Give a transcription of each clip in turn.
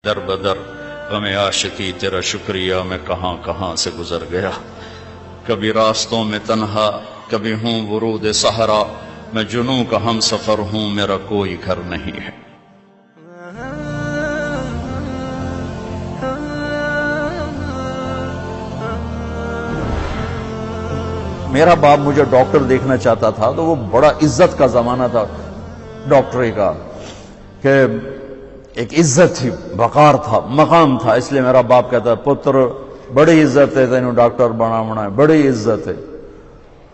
در بدر غم عاشقی تیرا شکریہ میں کہاں کہاں سے گزر گیا، کبھی راستوں میں تنہا کبھی ہوں ورود صحرا، میں جنوں کا ہم سفر ہوں میرا کوئی گھر نہیں ہے۔ میرا باپ مجھے ڈاکٹر دیکھنا چاہتا تھا تو وہ بڑا عزت کا زمانہ تھا ڈاکٹری کا، کہ ایک عزت تھی، وقار تھا، مقام تھا، اس لیے میرا باپ کہتا ہے پتر بڑی عزت ہے تینوں ڈاکٹر بناونا ہے، بڑی عزت ہے،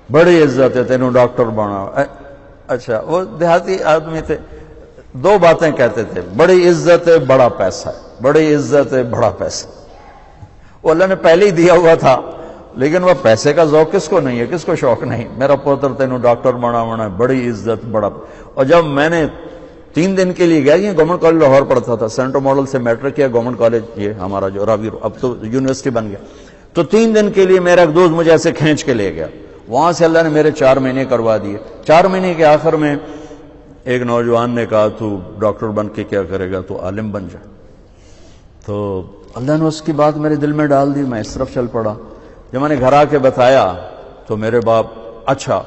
بڑی عزت ہے تینوں ڈاکٹر بنا۔ اچھا، وہ دیہاتی آدمی تھے، دو باتیں کہتے تھے، بڑی عزت ہے بڑا پیسہ ہے، بڑی عزت ہے بڑا پیسہ۔ وہ اللہ نے پہلے ہی دیا ہوا تھا، لیکن وہ پیسے کا ذوق کس کو نہیں ہے، کس کو شوق نہیں، میرا پوتر تینوں ڈاکٹر بناونا ہے، بڑی عزت بڑا۔ اور جب میں نے 3 دن کے لیے گیا، یہ گورنمنٹ کالج لاہور پڑھتا تھا، سینٹر ماڈل سے میٹرک کیا، گورنمنٹ کالج یہ ہمارا جو راوی اب تو یونیورسٹی بن گیا، تو 3 دن کے لیے میرا ایک دوست مجھے ایسے کھینچ کے لے گیا، وہاں سے اللہ نے میرے 4 مہینے کروا دیے۔ 4 مہینے کے آخر میں ایک نوجوان نے کہا تو ڈاکٹر بن کے کیا کرے گا، تو عالم بن جائے۔ تو اللہ نے اس کی بات میرے دل میں ڈال دی، میں اس طرف چل پڑا۔ جب میں نے گھر آ کے بتایا تو میرے باپ، اچھا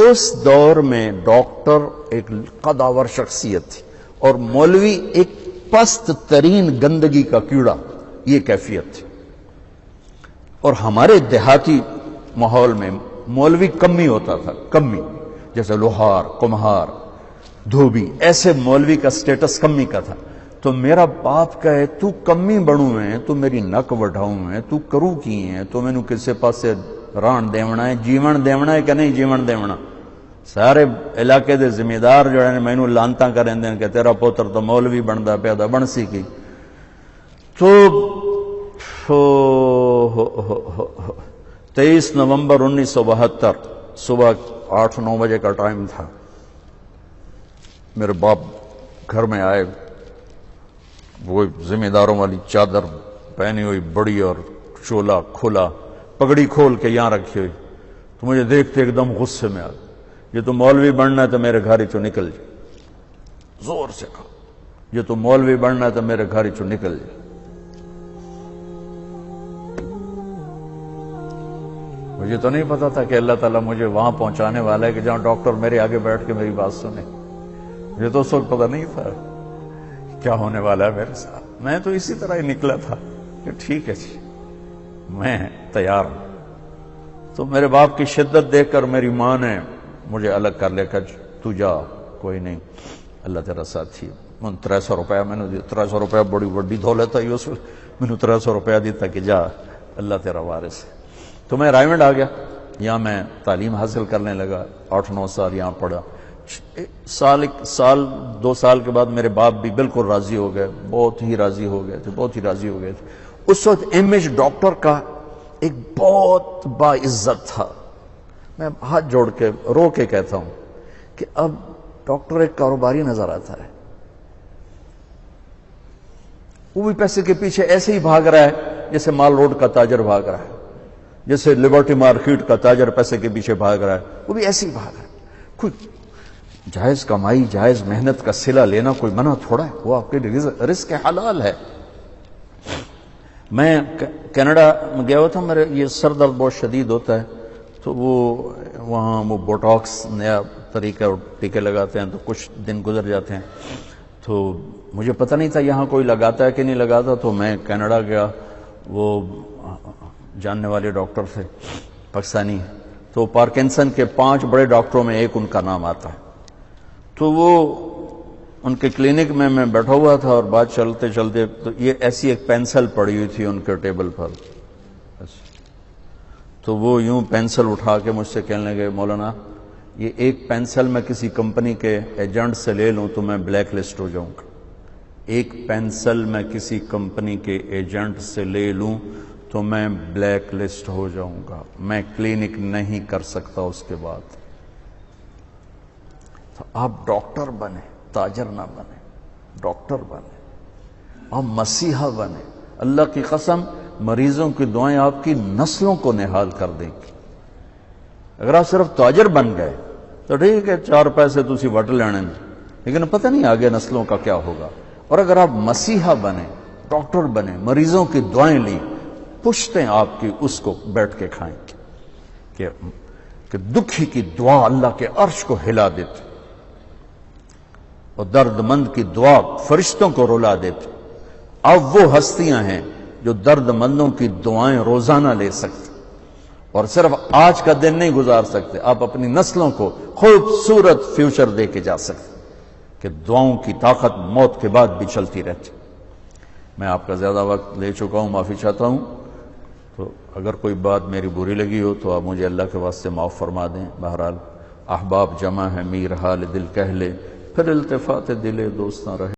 اس دور میں ڈاکٹر ایک قداور شخصیت تھی اور مولوی ایک پست ترین گندگی کا کیڑا، یہ کیفیت تھی۔ اور ہمارے دیہاتی ماحول میں مولوی کمی ہوتا تھا، کمی، جیسے لوہار، کمہار، دھوبی، ایسے مولوی کا سٹیٹس کمی کا تھا۔ تو میرا باپ کہے تو کمی بڑوں ہے، تو میری نک وڈھاؤں ہے، تو کرو کی ہے، تو مینوں کسے پاسے ران دیونا ہے، جیون دیونا ہے کہ نہیں جیون دیونا۔ سارے علاقے دے ذمہ دار جو ہے مینوں لانتاں کریں دیں کہ تیرا پوتر تو مولوی بندا پیا دا، بن سی کی۔ تو 23 نومبر 1972 صبح 8-9 بجے کا ٹائم تھا، میرے باپ گھر میں آئے، وہ ذمہ داروں والی چادر پہنی ہوئی بڑی اور چولا کھلا، پگڑی کھول کے یہاں رکھی ہوئی، تو مجھے دیکھتے ایک دم غصے میں آ گیا، یہ تو مولوی بننا ہے تو میرے گھر ہی چو نکل جائے، زور سے کہا یہ تو مولوی بننا ہے تو میرے گھر ہی چو نکل جائے۔ مجھے تو نہیں پتا تھا کہ اللہ تعالیٰ مجھے وہاں پہنچانے والا ہے کہ جہاں ڈاکٹر میرے آگے بیٹھ کے میری بات سنے۔ مجھے تو اس وقت پتا نہیں تھا کیا ہونے والا ہے میرے ساتھ، میں تو اسی طرح ہی نکلا تھا کہ ٹھیک ہے جی میں تیار ہوں۔ تو میرے باپ کی شدت دیکھ کر میری ماں نے مجھے الگ کر لیا کہ تو جا، کوئی نہیں، اللہ تیرا ساتھی ہے۔ 300 روپیہ میں نے دیا، 300 روپیہ بڑی بڑی دولت ہے، اس میں نے 300 روپیہ دیتا کہ جا اللہ تیرا وارث ہے۔ تو میں رائے منڈ آ گیا، یہاں میں تعلیم حاصل کرنے لگا، 8-9 سال یہاں پڑھا۔ سال 2 سال کے بعد میرے باپ بھی بالکل راضی ہو گئے، بہت ہی راضی ہو گئے تھے، بہت ہی راضی ہو گئے تھے۔ اس وقت امیج ڈاکٹر کا ایک بہت باعزت تھا۔ میں ہاتھ جوڑ کے رو کے کہتا ہوں کہ اب ڈاکٹر ایک کاروباری نظر آتا ہے، وہ بھی پیسے کے پیچھے ایسے ہی بھاگ رہا ہے جیسے مال روڈ کا تاجر بھاگ رہا ہے، جیسے لبرٹی مارکیٹ کا تاجر پیسے کے پیچھے بھاگ رہا ہے، وہ بھی ایسے ہی بھاگ رہا ہے۔ کوئی جائز کمائی، جائز محنت کا صلہ لینا کوئی منع تھوڑا ہے، وہ آپ کے رزق حلال ہے۔ میں کینیڈا میں گیا ہوا تھا، میرے یہ سر درد بہت شدید ہوتا ہے، تو وہاں وہ بوٹاکس نیا طریقہ ٹیکے لگاتے ہیں، تو کچھ دن گزر جاتے ہیں، تو مجھے پتہ نہیں تھا یہاں کوئی لگاتا ہے کہ نہیں لگاتا، تو میں کینیڈا گیا، وہ جاننے والے ڈاکٹر تھے پاکستانی، تو پارکنسن کے 5 بڑے ڈاکٹروں میں ایک ان کا نام آتا ہے۔ تو وہ ان کے کلینک میں بیٹھا ہوا تھا اور بات چلتے چلتے تو یہ ایسی ایک پینسل پڑی ہوئی تھی ان کے ٹیبل پر، تو وہ یوں پینسل اٹھا کے مجھ سے کہنے لگے مولانا یہ ایک پینسل میں کسی کمپنی کے ایجنٹ سے لے لوں تو میں بلیک لسٹ ہو جاؤں گا، ایک پینسل میں کسی کمپنی کے ایجنٹ سے لے لوں تو میں بلیک لسٹ ہو جاؤں گا، میں کلینک نہیں کر سکتا اس کے بعد۔ تو آپ ڈاکٹر بنے، تاجر نہ بنے، ڈاکٹر بنے، آپ مسیحا بنے، اللہ کی قسم مریضوں کی دعائیں آپ کی نسلوں کو نہال کر دیں گی۔ اگر آپ صرف تاجر بن گئے تو ٹھیک ہے، 4 پیسے تسی وٹ لینے، لیکن پتہ نہیں آگے نسلوں کا کیا ہوگا۔ اور اگر آپ مسیحا بنے، ڈاکٹر بنے، مریضوں کی دعائیں لیں، پشتیں آپ کی اس کو بیٹھ کے کھائیں کہ دکھی کی دعا اللہ کے عرش کو ہلا دیتی اور درد مند کی دعا فرشتوں کو رلا دیتی۔ اب وہ ہستیاں ہیں جو درد مندوں کی دعائیں روزانہ لے سکتے اور صرف آج کا دن نہیں گزار سکتے، آپ اپنی نسلوں کو خوبصورت فیوچر دے کے جا سکتے کہ دعاؤں کی طاقت موت کے بعد بھی چلتی رہتی۔ میں آپ کا زیادہ وقت لے چکا ہوں، معافی چاہتا ہوں، تو اگر کوئی بات میری بری لگی ہو تو آپ مجھے اللہ کے واسطے معاف فرما دیں۔ بہرحال احباب جمع ہے، میر حال دل کہہ لے، پھر التفات دل دوست نہ رہے۔